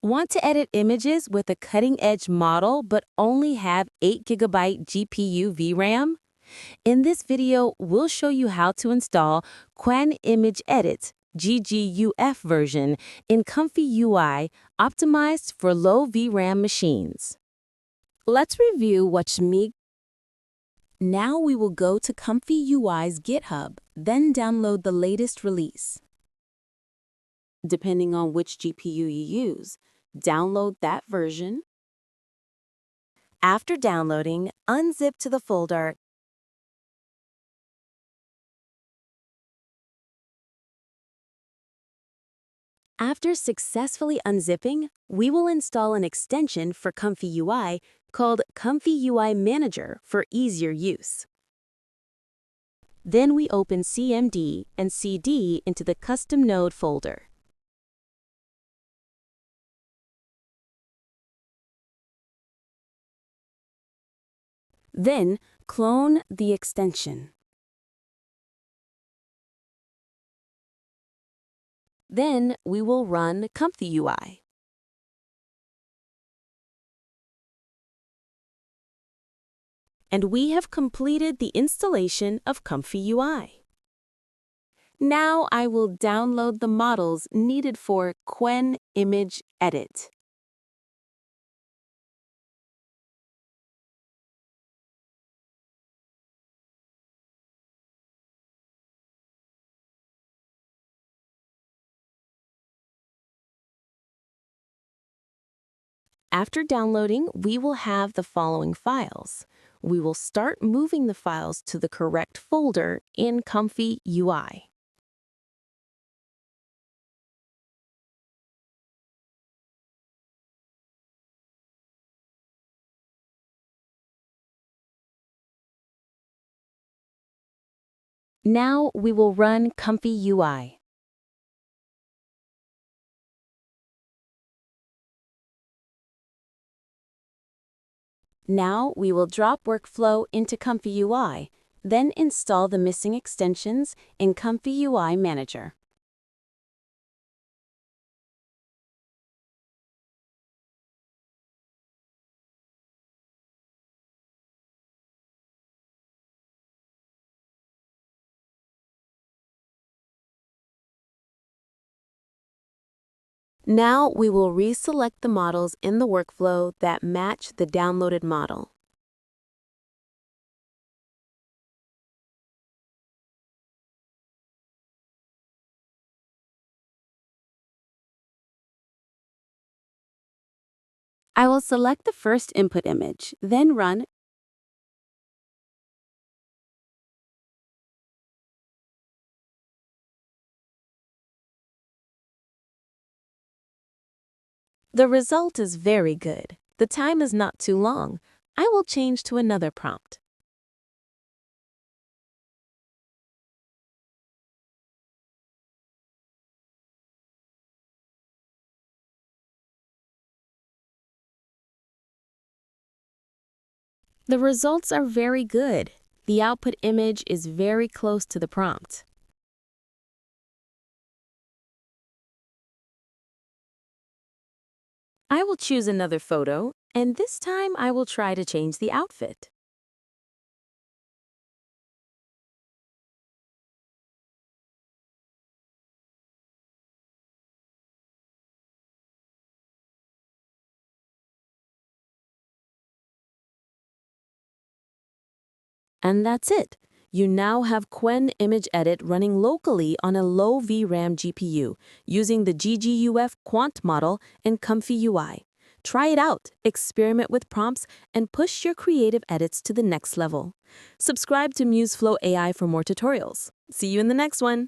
Want to edit images with a cutting-edge model but only have 8 GB GPU VRAM? In this video, we'll show you how to install Qwen-Image-Edit GGUF version in ComfyUI optimized for low VRAM machines. Let's review what's me. Now we will go to ComfyUI's GitHub, then download the latest release. Depending on which GPU you use, download that version. After downloading, unzip to the folder. After successfully unzipping, we will install an extension for ComfyUI called ComfyUI Manager for easier use. Then we open CMD and CD into the custom node folder. Then clone the extension. Then we will run ComfyUI. And we have completed the installation of ComfyUI. Now I will download the models needed for Qwen-Image-Edit. After downloading, we will have the following files. We will start moving the files to the correct folder in ComfyUI. Now we will run ComfyUI. Now we will drop workflow into ComfyUI, then install the missing extensions in ComfyUI Manager. Now we will reselect the models in the workflow that match the downloaded model. I will select the first input image, then run. The result is very good. The time is not too long. I will change to another prompt. The results are very good. The output image is very close to the prompt. I will choose another photo, and this time I will try to change the outfit. And that's it. You now have Qwen-Image-Edit running locally on a low VRAM GPU using the GGUF quant model in ComfyUI. Try it out, experiment with prompts, and push your creative edits to the next level. Subscribe to MuseFlow AI for more tutorials. See you in the next one.